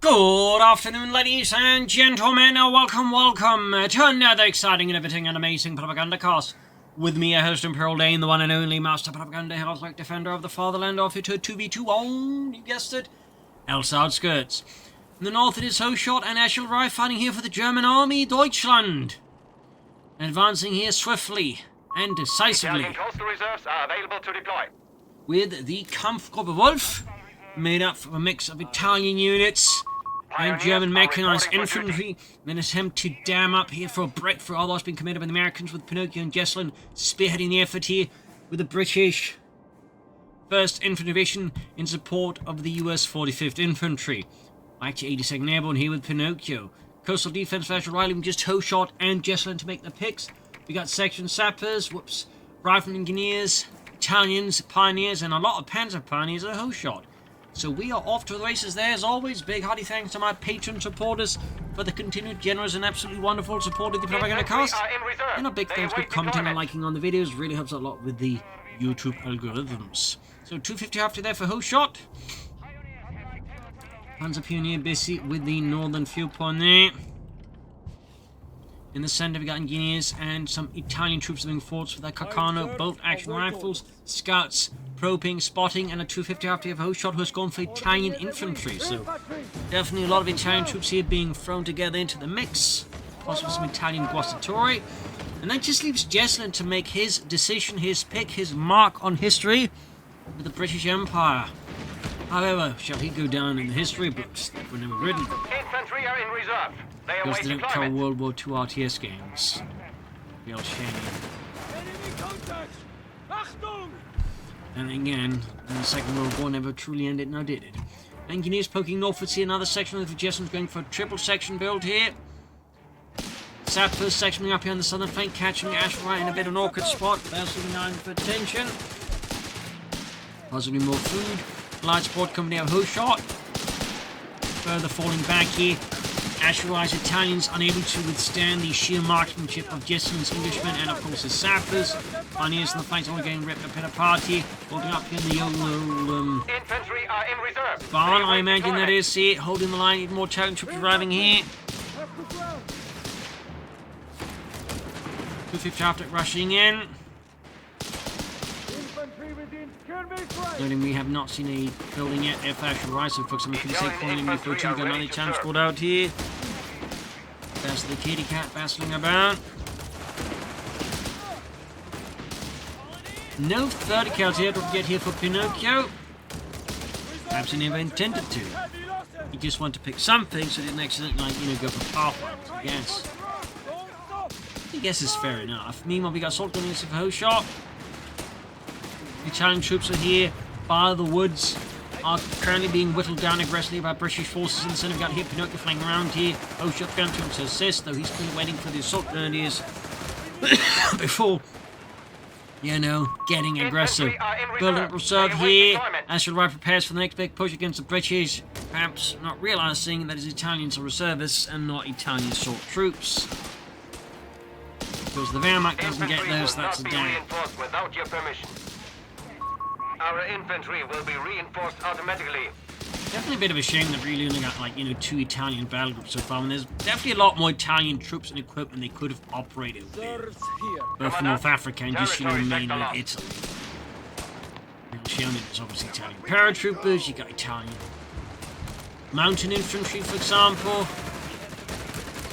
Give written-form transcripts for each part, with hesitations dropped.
Good afternoon, ladies and gentlemen. Welcome to another exciting, innovating, and amazing Propagandacast. With me, your host, Imperial Dane, the one and only Master Propaganda Housework Defender of the Fatherland, officer 2v2 on, you guessed it, Elst Outskirts. In the north, it is Hoshot and Ashilrye fighting here for the German army, Deutschland. Advancing here swiftly and decisively. Italian coastal reserves are available to deploy. With the Kampfgruppe Wolf, made up from a mix of Italian units and German mechanized infantry, in an attempt to dam up here for a breakthrough, although it's been committed by the Americans, with Pinokyo and Jesulin spearheading the effort here with the British 1st Infantry Division in support of the US 45th Infantry. Actually, 82nd Airborne here with Pinokyo. Coastal defense for Ashilrye, leaving just Hoshot and Jesulin to make the picks. We got section sappers, riflemen engineers, Italians, pioneers, and a lot of panzer pioneers at Hoshot. So we are off to the races there. As always, big hearty thanks to my patron supporters for the continued generous and absolutely wonderful support of the Propagandacast. And a big thanks for commenting and liking on the videos. Really helps a lot with the YouTube algorithms. So 250 after there for Hoshot. Panzer Pioneer busy with the northern viewpoint there. In the center, we got engineers and some Italian troops moving forwards with their Carcano bolt-action rifles, scouts, probing, spotting, and a 250 after of Hoshot who has gone for Italian infantry. So definitely a lot of Italian troops here being thrown together into the mix. Possibly some Italian guastatori. And that just leaves Jesulin to make his decision, his pick, his mark on history with the British Empire. However, shall he go down in the history books that were never written? Infantry are in reserve. They Because await they don't cover deployment. World War II RTS games. Real shame. And again, the Second World War never truly ended, now did it? Engineers poking northwards here, another section of the Jesulin's going for a triple section build here. Sappers sectioning up here on the southern flank, catching Ashilrye in a bit of an awkward spot. Bouncing 9 for attention. Possibly more food. Light support coming out of Hoshot. Further falling back here. Ashilrye's Italians unable to withstand the sheer marksmanship of Jesulin's Englishmen and of course his sappers. Pioneers on the flanks only getting ripped apart here. Holding up here in the old Infantry are in reserve. barn, They I await imagine that deployment. is it. Holding the line, even more Italian troops arriving here. 250 after rushing in. Noting we have not seen a building yet. Air Ashilrye, so folks, I'm going to say calling in before two. Got another chance scored out here. There's the kitty cat battling about. No 30 cows here, don't get here for Pinokyo. Perhaps he never intended to. He just wanted to pick something so he didn't accidentally, go for pathfinders. Yes. I guess it's fair enough. Meanwhile, we got assault gunners for Hoshot. The Italian troops are here by the woods, are currently being whittled down aggressively by British forces in the center. We've got here Pinokyo flanking around here. Hoshot going to assist, though he's still waiting for the assault grenadiers before, getting aggressive. Building up reserve here. Ashilrye prepares for the next big push against the British, perhaps not realizing that his Italians are reservists and not Italian assault troops. Because the Wehrmacht doesn't get those, that's a damn. Reinforced without your permission. Our infantry will be reinforced automatically. Definitely a bit of a shame that really only got, 2 Italian battle groups so far, and there's definitely a lot more Italian troops and equipment they could have operated with. Both from North Africa and just, mainland Italy. Showing there's obviously Italian paratroopers, you got Italian mountain infantry, for example.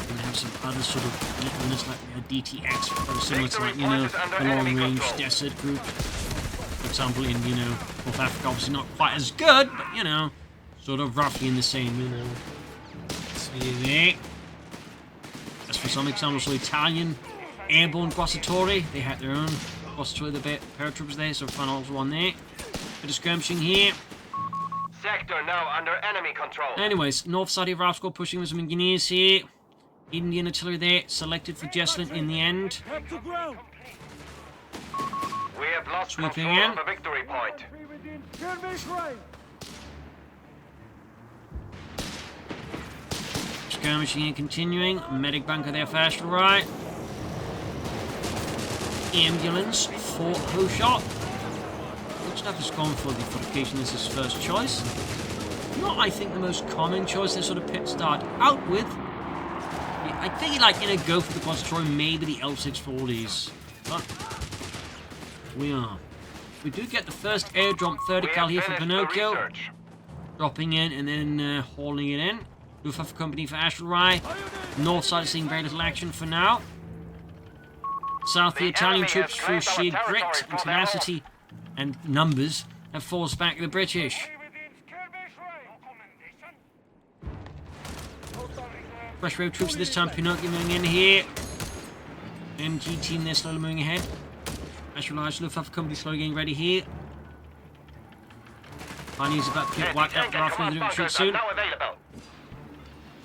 And they have some other sort of units like DTX, similar to, the long-range desert group. For example, in, North Africa, obviously not quite as good, but, sort of roughly in the same, See there. As for some examples, so Italian Airborne guastatori, they had their own guastatori, the paratroopers there, so fun also one there. Bit of skirmishing here. Sector now under enemy control. Anyways, north side of Rafsco pushing with some engineers here. Indian artillery there, selected for Jesulin in the end. We have lost Sweeping control in. of a victory point. Skirmishing and continuing. Medic bunker there for Ashilrye. Ambulance for Hoshot. Looks like he's gone for the fortification as his first choice. not, I think, the most common choice to sort of pit start out with. I think you like, go for the quad destroyer, maybe the L640s. But we are. We do get the first airdrop 30 cal here for Pinokyo. Dropping in and then hauling it in. Luftwaffe company for Ashilrye. North side is seeing very little action for now. South, the Italian troops, through sheer grit and tenacity and numbers, have forced back the British. Fresh wave troops this time. Pinokyo moving in here. MG team there slowly moving ahead. Ashilrye Luftwaffe company slowly getting ready here. Pioneers about to get wiped out after the retreat soon.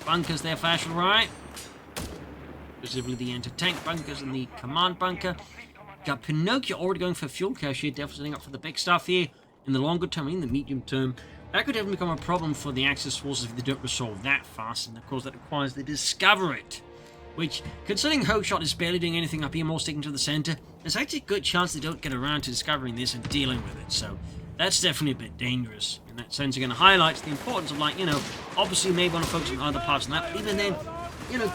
Bunkers there for Ashilrye. Specifically the anti-tank bunkers and the command bunker. Got Pinokyo already going for fuel cache here, definitely setting up for the big stuff here. In the longer term, in the medium term, that could definitely become a problem for the Axis forces if they don't resolve that fast, and of course that requires they discover it. Which, considering Hoshot is barely doing anything up here, more sticking to the center, there's actually a good chance they don't get around to discovering this and dealing with it, so that's definitely a bit dangerous. In that sense, again, it highlights the importance of, like, obviously you may want to focus on other parts of that, but even then,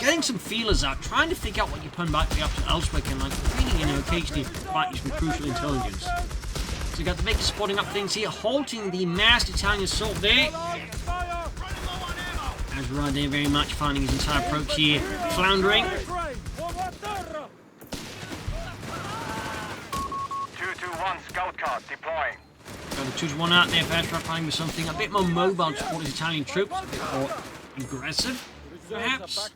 getting some feelers out, trying to figure out what your opponent might be up to elsewhere can, like, really, occasionally provide you some crucial intelligence. So you got the Vickers spotting up things here, halting the massed Italian assault there. Ashilrye there very much finding his entire approach here floundering. 221 scout card deploying. Got the 2-1 out there for Ashilrye, finding with something a bit more mobile to support his Italian troops, a bit more aggressive, perhaps.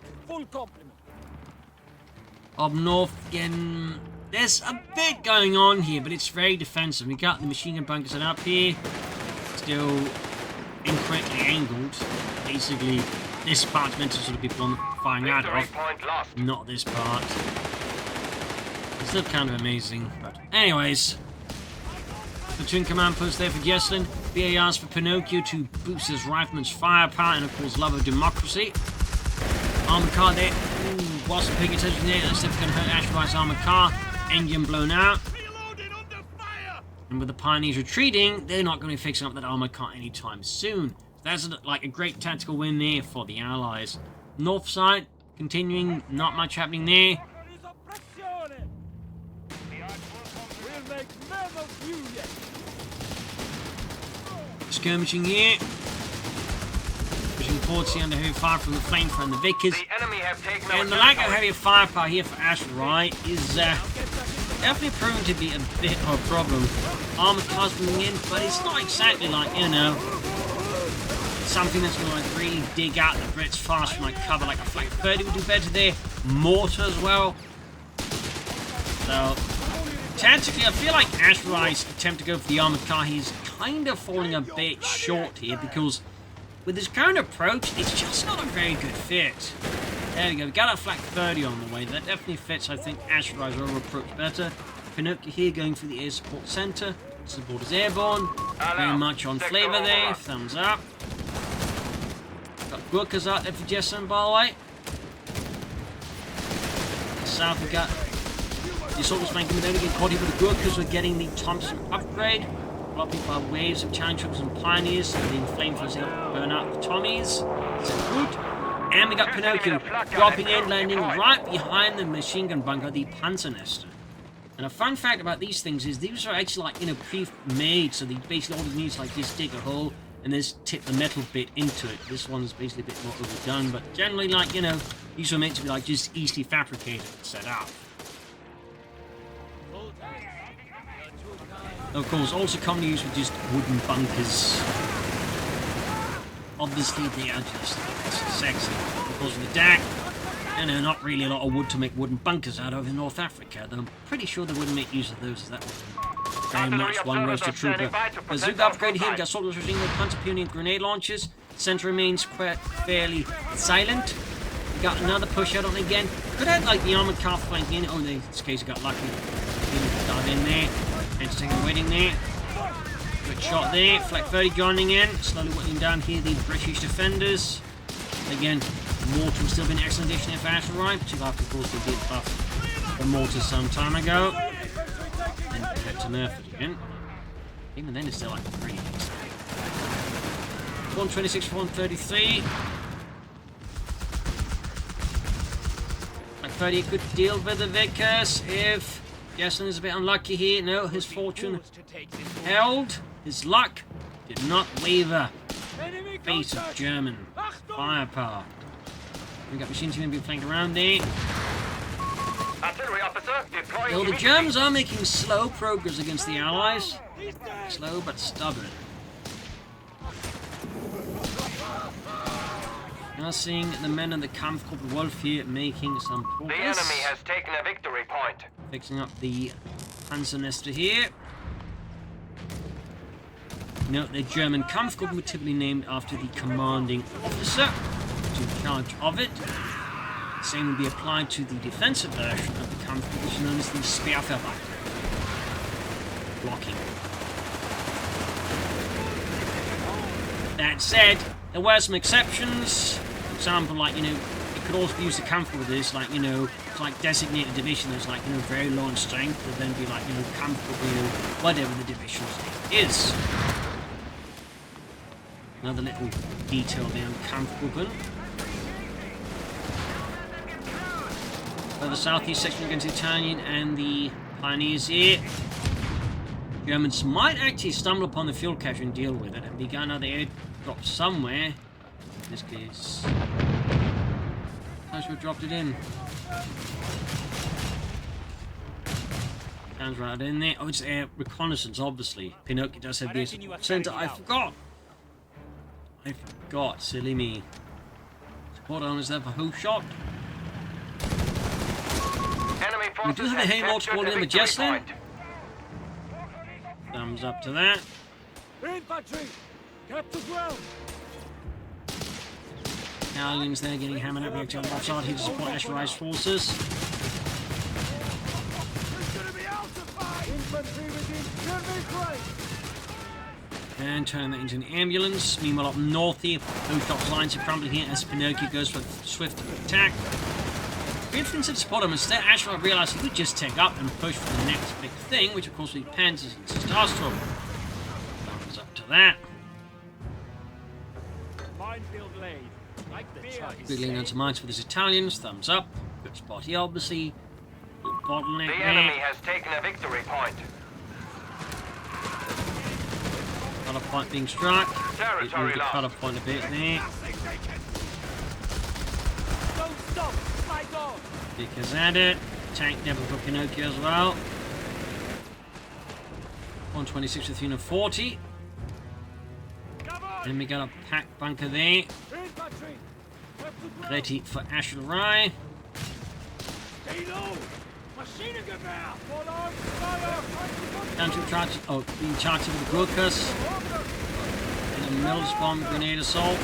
Up north again, there's a bit going on here, but it's very defensive. We got the machine gun bunkers set up here, still incorrectly angled. Basically, this part's meant to sort of be firing out of, not this part. It's still kind of amazing, but anyways. Platoon command post there for Jesulin. BARs for Pinokyo to boost his rifleman's firepower and of course love of democracy. Armored car there. Ooh, wasn't paying attention there. That's definitely going to hurt Ashilrye's armored car. Engine blown out. And with the Pioneers retreating, they're not going to be fixing up that armored car anytime soon. That's like a great tactical win there for the Allies. North side, continuing, not much happening there. Skirmishing here. Pushing forward here under heavy fire from the flamethrower and the Vickers. The enemy have taken and the lack of heavy firepower here for Ashilrye is definitely proven to be a bit of a problem. Armored cars moving in, but it's not exactly like, something that's going to like really dig out the Brits fast from like cover, like a Flak 30 would do better there. Mortar as well. So, tactically, I feel like Ashilrye's attempt to go for the armored car, he's kind of falling a bit short here because with his current approach, it's just not a very good fit. There we go, we got a Flak 30 on the way. That definitely fits, I think, Ashilrye's overall approach better. Pinokyo here going for the air support center. Support is airborne. Very much on flavor there. Thumbs up. Got Gurkhas out there for Jesulin, by the way. South we got the assault was flanking with everything. Caught here with the Gurkhas. We're getting the Thompson upgrade. Blocking by waves of Challenge troops and Pioneers. And the flamethrowers burn out the Tommies. Is it good? And we got Pinokyo dropping in, landing right behind the machine gun bunker, the Panzernester. And a fun fact about these things is these are actually like, pre-made, so they basically all it needs like just dig a hole and just tip the metal bit into it. This one's basically a bit more overdone, but generally like, these are meant to be like just easily fabricated and set up. Of course, also commonly used with just wooden bunkers. Obviously, they are just sexy. Of course, with the DAK, not really a lot of wood to make wooden bunkers out of in North Africa, though I'm pretty sure they wouldn't make use of those as that was very much one roasted trooper. Bazooka upgrade here, we got soldiers regime with Hunter Pioneer grenade launchers. Center remains fairly silent. We got another push out on it again. Could have like the armored car flank in. Oh, in this case, we got lucky. Dive in there. Entertainment waiting there. Good shot there. Flak 30 joining in. Slowly whittling down here the British defenders. Again, mortar has still been an excellent addition here for Ashilrye, particularly after, of course, they did buff the mortar some time ago. And had to nerf it again. Even then, it's still like pretty decent. 126 for 133. I thought he could deal with the Vickers if Jesulin is a bit unlucky here. No, his fortune held. His luck did not waver. Face of German firepower. We got machine team being flanked around there. Artillery officer, deploying. Though the Germans are making slow progress against the Allies. Slow but stubborn. Now seeing the men in the Kampfgruppe Wolf here making some progress. The enemy has taken a victory point. Fixing up the Panzernester here. Note the German Kampfgruppen were typically named after the commanding officer in charge of it. The same would be applied to the defensive version of the Kampfgruppe, which is known as the Speerverband. Blocking. That said, there were some exceptions. For example, like, it could also be used to Kampfgruppe with this, like, it's like designated division that's like, very low in strength, but then be like, Kampfgruppe, whatever the division's name is. Another little detail there on Kampfgruppen. The southeast section against the Italian and the Pioneers here. Germans might actually stumble upon the fuel cache and deal with it and began another airdrop somewhere. In this case, I should have dropped it in. Sounds right in there. Oh, it's air reconnaissance, obviously. Pinokyo does have this center. I forgot. Silly me. Support on is there for Hoshot. We do have a Haymarket squad in with Jesulin. Thumbs up to that. Infantry, kept the ground. Italians there getting hammered up reacting on the offside here to support Ashilrye's forces. Infantry within German right. And turn that into an ambulance. Meanwhile, up north here, Hoshot's lines are crumbling here as Pinokyo goes for a swift attack. Defensive support him. Instead, Ashilrye realized he could just take up and push for the next big thing, which of course will be Panzers and Starstorm. Thumbs up to that. Minefield laid. Like the target. Big lean onto mines for these Italians. Thumbs up. Good spot here, obviously. Good bottleneck The there. enemy has taken a victory point. Cut-off point being struck. Territory The lost. cut-off point a bit there. Don't stop. Fight on. Vickers at it. Tank never for Pinokyo as well. 126 with 340. Come on. Then we got a pack bunker there. Infantry, kept the ground. Ready for Ashilrye. Stay low. Machine Gewehr. Follow fire. Counter charge. Oh, being charged with the Gurkhas. And a Mills bomb grenade assault.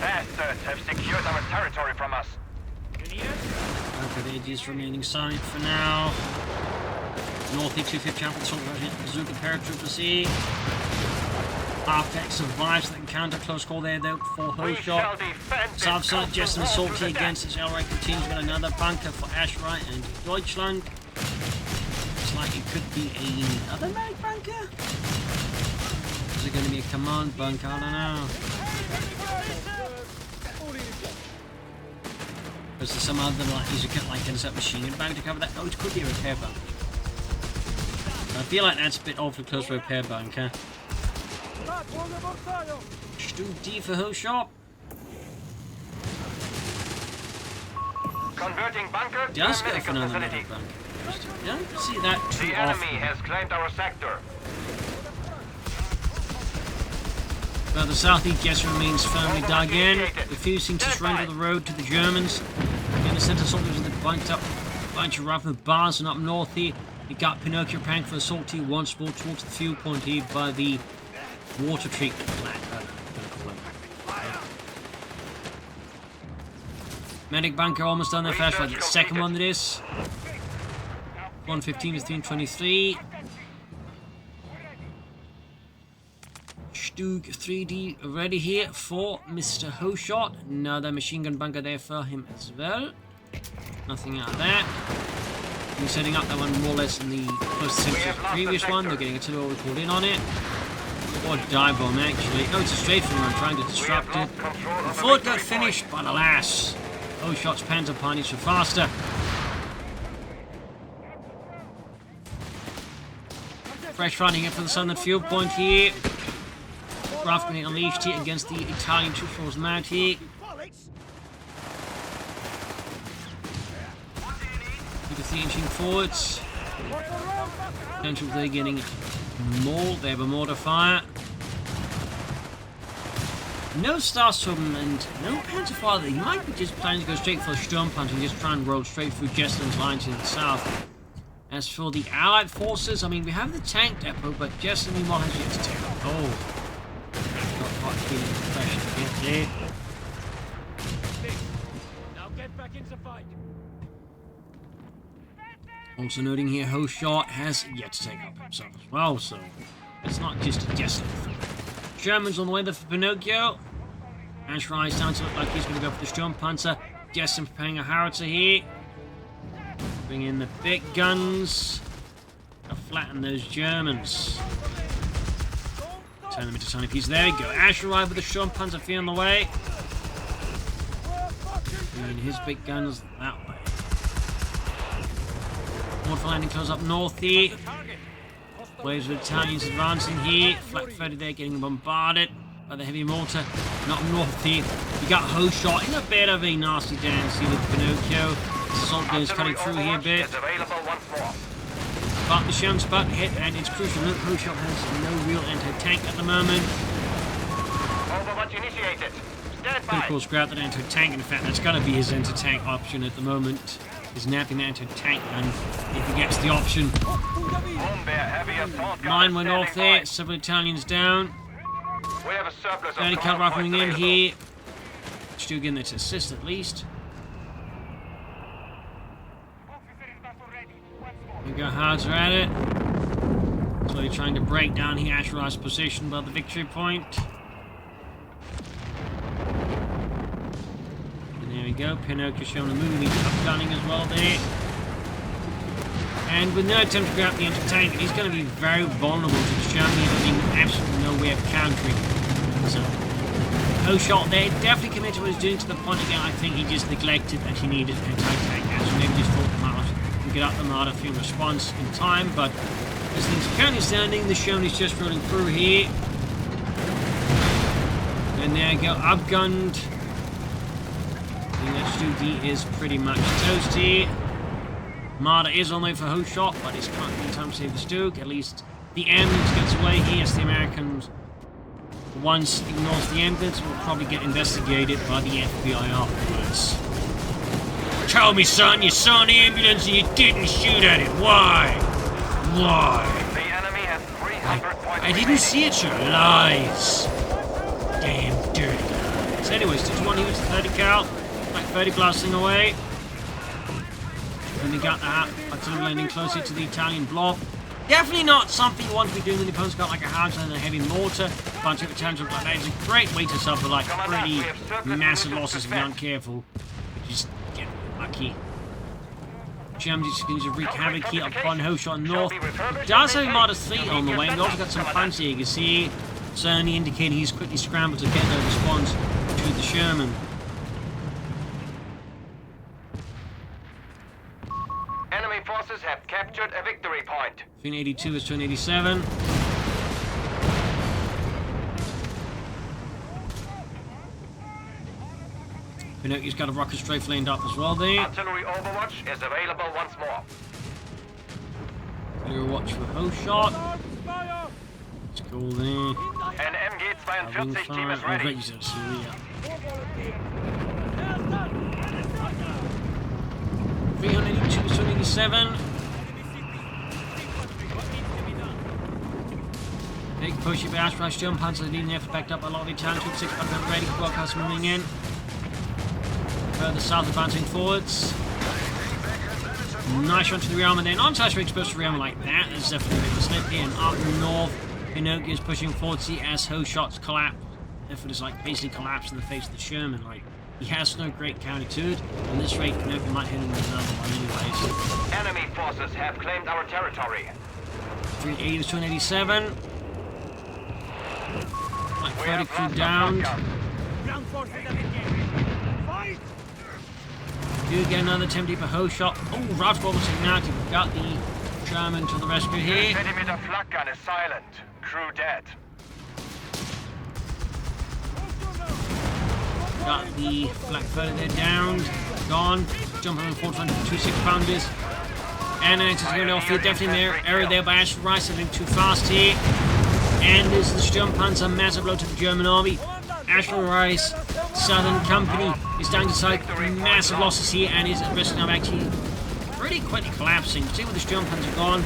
Bastards have secured our territory from us. Okay, the Aegis remaining silent for now. North E 250 Chapel assault Bazooka paratroopers here. Half-Deck survives that encounter. Close call there though for We shall Hoshot. defend this South side, just an assault here to the against death. Elst continues with another bunker for Ashilrye and Deutschland. Looks like it could be another mag bunker. Is it going to be a command bunker? I don't know. Is there some other is it like a machine gun bunker to cover that? Oh, it could be a repair bunker. I feel like that's a bit awfully close for a repair bunker. Stu D for Hoshot. Converting bunker to Does a go for medical another facility. medic bunker. Yeah, I don't see that too The enemy often. has claimed our sector. Further south, the Jess remains firmly dug in, refusing to surrender the road to the Germans. In the centre, soldiers with a bunked up bunch of rifle bars, and up north here, you got Pinokyo prank for assault here once more towards the fuel point here by the water treatment plant. Medic bunker almost done there first, like the second one to this. 115 with 323. Stug 3D ready here for Mr. Hoshot. Another machine gun bunker there for him as well. Nothing out of that. We're setting up that one more or less in the close to the previous one. They're getting artillery called in on it. Or dive bomb, actually. Oh, it's a strafing one trying to disrupt it. The fort got finished, but alas, Hoshot's panzer ponies were faster. Fresh fighting it for the southern field point here. Rough grenade unleashed here against the Italian troop force mount here. Look at the inching forwards. Potential they're getting mauled. They have a mortar fire. No Starstorm and no Panzer Father. He might be just planning to go straight for a Sturmpanzer and just try and roll straight through Jesulin's line to the south. As for the Allied forces, I mean, we have the tank depot, but Jesulin meanwhile has yet to take up. Oh, not quite feeling the pressure to get there. Now get back into fight. Also noting here, Hoshot has yet to take up himself as well, so it's not just a Jesulin thing. Germans on the way there for Pinokyo. Ashilrye sounds to look like he's going to go for the Sturmpanzer. Jesulin preparing a howitzer here. Bring in the big guns to flatten those Germans. Turn them into tiny pieces. There we go. Ashilrye with the Sturmpanzer feeling the way. Bringing his big guns that way. Mortar landing close up north here. Waves of Italians advancing here. Flat-footed there, getting bombarded by the heavy mortar. Not north here. We got Hoshot in a bit of a nasty dance here with Pinokyo. This assault gun is cutting through here a bit. But the Sherman's about to hit, and it's crucial. Look, Hoshot has no real anti-tank at the moment. Overwatch initiated. Stand Could of by. course grab that anti-tank. In fact, that's going to be his anti-tank option at the moment. His napping anti-tank gun, if he gets the option. Mine went off there, several Italians down. We have a surplus of 30 cal command rifling points in available. here. Still getting there to assist at least. We got Howitzer at it. Slowly trying to break down here Ashilrye's position by the victory point. And there we go. Pinokyo showing a movie upgunning as well there. And with no attempt to grab the anti-tank, he's going to be very vulnerable to the Germany having absolutely no way of countering. So, Hoshot there definitely committed to what he's doing to the point again. I think he just neglected that he needed anti-tank as maybe just thought them out and get out the Marder field response in time. But as things are currently standing, the German is just rolling through here. And there you go, outgunned. The H2D is pretty much toast here. Marder is on the way for Hoshot, but it's can't be time to save the Stoke. At least the ambulance gets away here, as the Americans once ignores the ambulance, will probably get investigated by the FBI afterwards. Tell me, son, you saw the ambulance and you didn't shoot at it. Why? Why? The enemy has 300 points. I didn't see it, sir. Lies. Damn dirty lies. Anyways, 2-1 here with 30 cal. Like 30 blasting away. And we got that artillery landing closer to the Italian block. Definitely not something you want to be doing when the opponent's got like a howitzer and a heavy mortar. Bunch of Italians look like that. It's a great way to suffer like pretty massive losses if you're not careful. But just get lucky. Germany just continues to wreak havoc here upon Hoshot north. It does have a Marder 3 on the way. We've also got some Panzerjägers here. Certainly indicating he's quickly scrambled to get their response to the Sherman. Enemy forces have captured a victory point. Between 82 is 287. Pinokyo's got a rocket strafe lined up as well there. Artillery overwatch is available once more. Clear watch for Hoshot. Let's go there. An MG-42 team is ready. Razors, so yeah. 382 to 287. Big push by Ashilrye. Sturmpanzer leading the effort backed up by a lot of the Italian troops. 6 back ready. Broadcast moving in. Further south advancing forwards. Nice run to the rearmament then. On touch exposed to rearmament like that. There's definitely a bit of a slip here. And up north, Pinokyo is pushing forward. See as Hoshot's collapse. Effort is like basically collapsed in the face of the Sherman. Like he has no great counter to it. And this rate, Pinokyo might hit him with another one anyways. Enemy forces have claimed our territory. 380 to 287. 30 crew downed. Ground forces have engaged. Fight! Do get another attempt for Hoshot. Oh, Ralph almost ignited. Got the German to the rescue here. Centimeter flak gun is silent. Crew dead. Got the flak further there downed. Gone. Jumping on 422 6-pounders. And then it's going off here. Definitely an error there by Ashilrye. Something too fast here. And this is the Sturmpanzer. Massive blow to the German army. Ashilrye's Southern Company is down to sight. Massive losses here and is at risk now of actually pretty quickly collapsing. See where the Sturmpanzer are gone.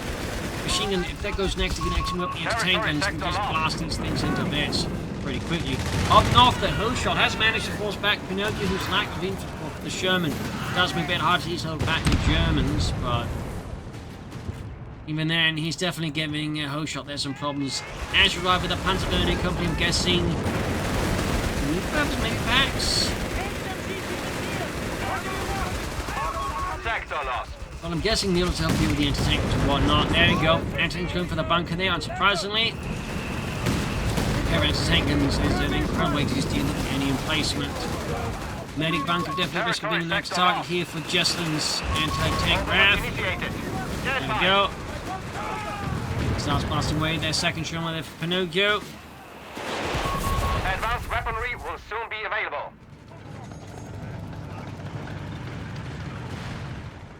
Machine gun, if that goes next, you can actually whip the anti-tank guns and just blast these things into bits pretty quickly. Up north, the Hoshot has managed to force back Pinokyo, who's lack of infantry for the Sherman. Does make it a bit hard to use hold back the Germans, but even then, he's definitely giving Hoshot there some problems. Ashilrye with the Panzer Company, I'm guessing. Perhaps maybe packs. Sector lost. Well, I'm guessing the others help you with the anti-tankers and whatnot. There we go. Anti-tankers going for the bunker there, unsurprisingly. Anti-tankers is an incredible way to just deal with any emplacement. Medic bunker definitely risk of being the next target here for Jesulin's anti-tank RAF. There we go. Starts blasting away their second shot there for Pinokyo. Advanced weaponry will soon be available.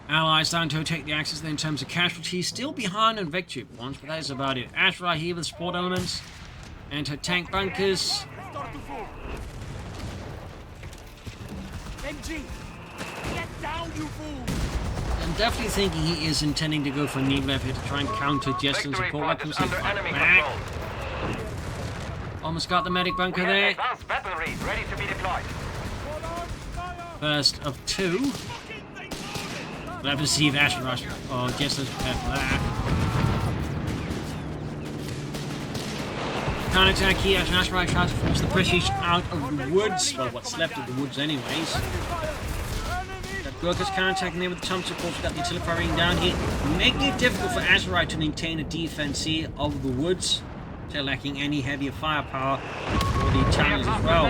Allies starting to take the Axis there in terms of casualties. Still behind on victory points, but that is about it. Ashilrye here with support elements. Anti-tank bunkers. MG! Get down, you fool! I'm definitely thinking he is intending to go for a needle here to try and counter Jesulin's support weapons. Under enemy control. Almost got the medic bunker We have there. advanced weaponry ready to be deployed. First of two. We'll have to see if Ashilrye or Jesulin's prepared for that. Counterattack here as Ashilrye tries to force the British out of the woods. Well, what's left of the woods anyways. Got Gurkhas counterattacking there with the Thompson Corps. We've got the artillery firing down here. Making it difficult for Ashilrye to maintain a defense here of the woods. They're lacking any heavier firepower for the Italians as well.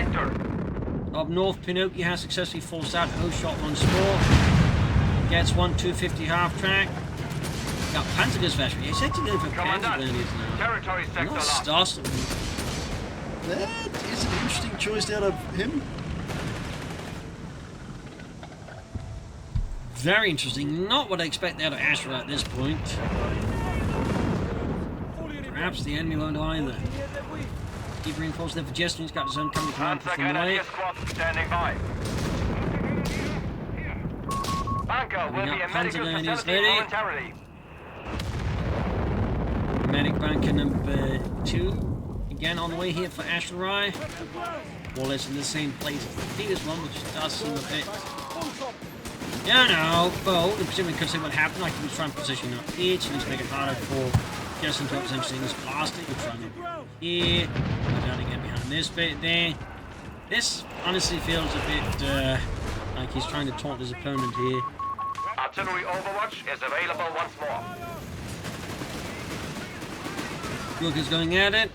Up north, Pinokyo has successfully forced out Hoshot once more. Gets 1-250 half track. Got Panzergers Veteran. He's actually going for Panzergers now. Territory sector Not lost. Starsel. That is an interesting choice out of him. Very interesting. Not what I expect out of Ashilrye at this point. Perhaps the enemy won't either. Keep reinforcing there for Jesulin. He's got his own company command push from the way. Squad standing by. Bunker will be a medical facility momentarily. Medic bunker number 2. Again on the way here for Ashilrye. More or less in the same place as the previous one, which does seem a bit... Yeah, no, bold. We could see what happened. Like he was trying to position up here, so he's making it harder for Jesulin to represent this plastic. We're trying to here. Go down again behind this bit there. This honestly feels a bit like he's trying to taunt his opponent here. Artillery overwatch is available once more. Gurkha's going at it.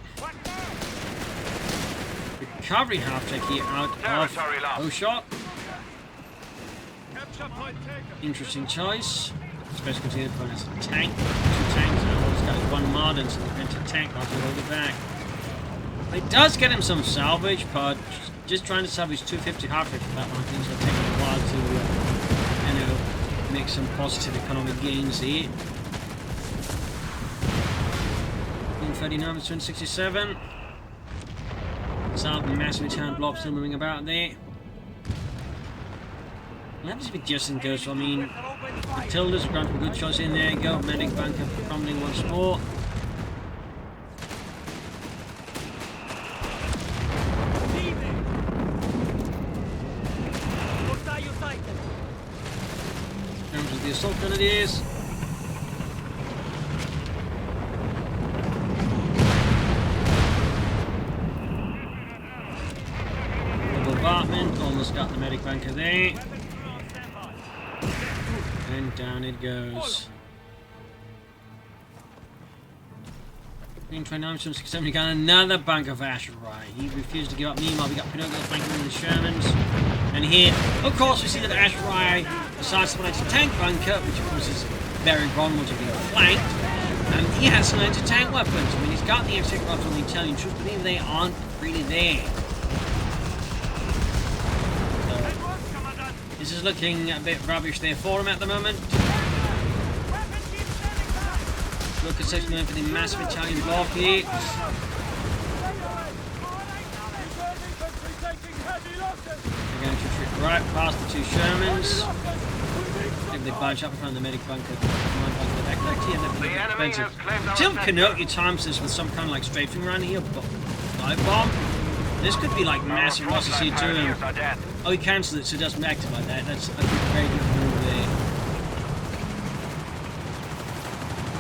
Recovery half-track here out of Hoshot. Interesting choice. Especially because the opponent's a tank. 2 tanks now. He's got 1 modern, so the anti-tank not to hold it back. It does get him some salvage, but just trying to salvage 250 half-track for that one, I think it's going to take a while to, you know, make some positive economic gains here. 139 to 267. South massive Italian blob still moving about there. Well, that with Jesulin goes. I mean, the Tildas have gone for a good choice in there. You go, medic bunker crumbling once more. Down to the assault grenadiers. Bombardment, almost got the medic bunker there. And down it goes. 29, 67, we got another bunker of Ashilrye. He refused to give up. Meanwhile, we got Pinokyo flanking with the Shermans. And here, of course, we see that Ashilrye decides to launch a tank bunker, which of course is very vulnerable to being flanked. And he has some anti-tank weapons. I mean, he's got the anti-tank weapons on the Italian troops, but even they aren't really there. So, this is looking a bit rubbish there for him at the moment. Look at section for the massive Italian block here. They're going to retreat right past the two Shermans. Maybe they bunch up in front of the medic bunker. Expensive. Until Pinokyo times this with some kind of like strafing around here, dive bomb. This could be like massive losses here too. Oh, he cancelled it, so it doesn't activate that. That's a very good move there.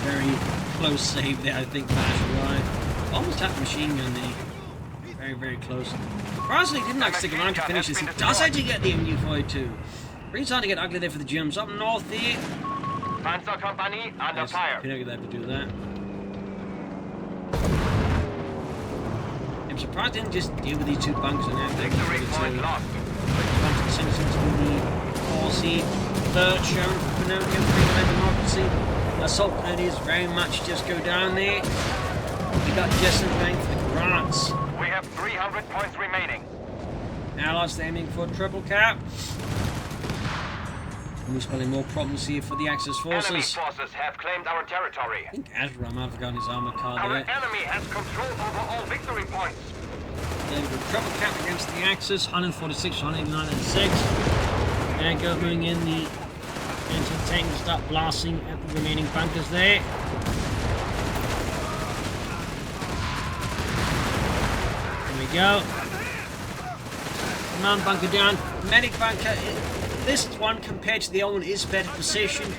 Very close save there, I think, for Ashilrye. Almost had the machine gun there. Very, very close. Surprisingly, didn't like stick around to finish this. He does actually get the MU-42. Really starting to get ugly there for the Germans. Up north there. Panzer Company under fire. Pinokyo there to do that. I'm surprised they didn't just deal with these two bunkers and everything. Victory point lost. Seems to be the 4C, third Sherman for Pinokyo, free democracy. Assault grenadiers very much just go down there. We got Jesulin going for the grants. We have 300 points remaining. Allies aiming for a triple cap. And we're spelling more problems here for the Axis forces. Enemy forces have claimed our territory. I think Ashilrye might have forgotten his armor car Our there. enemy has control over all victory points. Then we've got triple cap against the Axis, 146, 189, and 6. There go moving in the anti-tank to start blasting at the remaining bunkers there. There we go. Command bunker down. Medic bunker. This one compared to the old one is better positioned,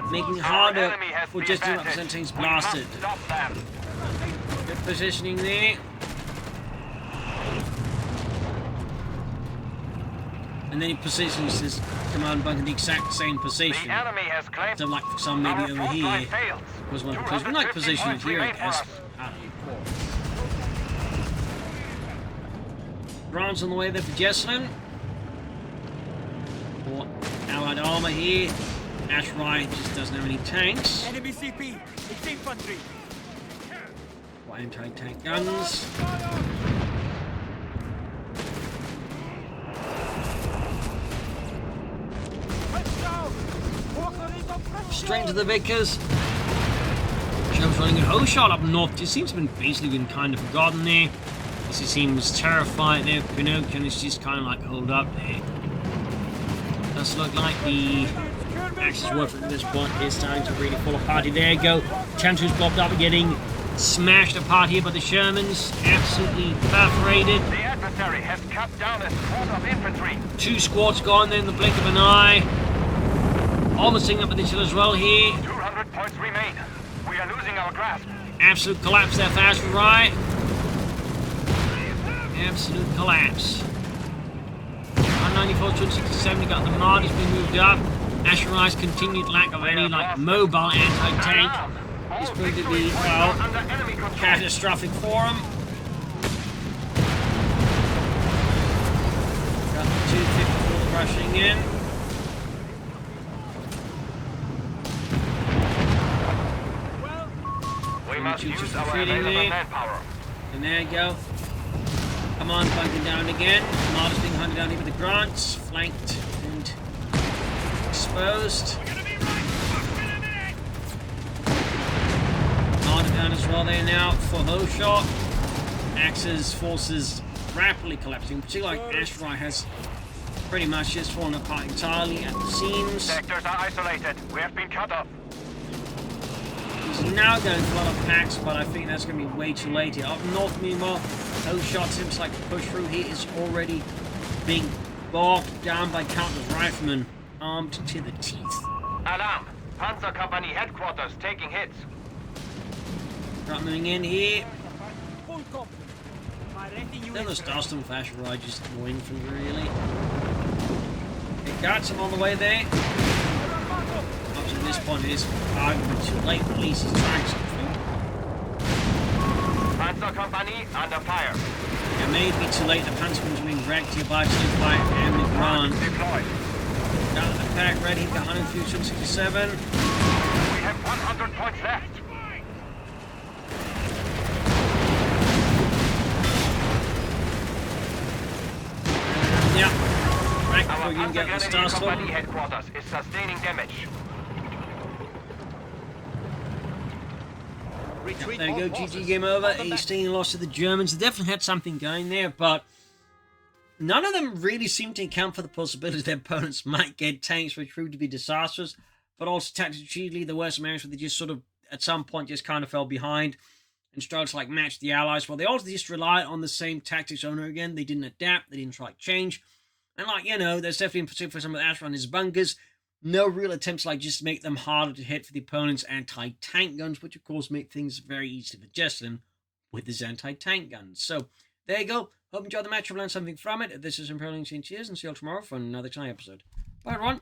making it harder for just to represent things blasted. Good positioning there. And then he positions his command bunker in the exact same position. The enemy has claimed So like some maybe over here was one position. We like 250 position it points here, I remain for guess. us. Grants on the way there for Jesulin. More allied armor here. Ashilrye just doesn't have any tanks. Enemy CP. It's infantry. Or anti-tank guns. Straight to the Vickers. Joe's running a Hoshot up north. Just seems to have basically been kind of forgotten there. As he seems terrified there. Pinokyo and it's just kind of like hold up there. Does look like the Axis warfare at this point is starting to really fall apart. There you go. Chances popped up getting smashed apart here by the Shermans. Absolutely perforated. The adversary has cut down a squad of infantry. Two squads gone there in the blink of an eye. Almost sitting up with each other as well here. 200 points remain. We are losing our grasp. Absolute collapse there for Ashilrye. Absolute collapse. 194, 267, got the mod has been moved up. Ashilrye's continued lack of any like mobile anti-tank is going to be, well, catastrophic for him. Got the 254 rushing in. We must use our available manpower. And there you go. Command bunker down again. Command is being hunted down here with the grants. Flanked and exposed. Command down as well there now for Hoshot. Axis forces rapidly collapsing, particularly like Ashilrye has pretty much just fallen apart entirely at the seams. Sectors are isolated. We have been cut off. He's now going for a lot of packs, but I think that's going to be way too late here. Up north, meanwhile, Hoshot seems like the push through here is already being bogged down by countless riflemen armed to the teeth. Alarm! Panzer Company headquarters taking hits. Right, moving in here. Full complement. My rating Then the USF. Starstorm Flash Ride just more infantry, really. It got some on the way there. Up to this point, it is arguably too late to release his tracks. company under fire. It may be too late. The Panzermen are being dragged to your body fire and the ground. Deployed. Got the pack ready. Got 167. We have 100 points left. Yeah. Right before Our you can get the Panzer star Company storm. headquarters is sustaining damage. Yep, there you go, GG, game over. A stinging loss to the Germans. They definitely had something going there, but none of them really seemed to account for the possibility their opponents might get tanks, which proved to be disastrous. But also, tactically, the worst Americans, they just sort of, at some point, just kind of fell behind and struggled to, like, match the Allies. Well, they also just relied on the same tactics over and over again. They didn't adapt. They didn't try to change. And, like, you know, there's definitely, in particular, for some of the Ashilrye and his bunkers, no real attempts to, like, just make them harder to hit for the opponent's anti-tank guns, which, of course, make things very easy for Jesulin with his anti-tank guns. So, there you go. Hope you enjoyed the match. I've learned something from it. This is Imperial Ancient Cheers, and see you all tomorrow for another exciting episode. Bye, everyone.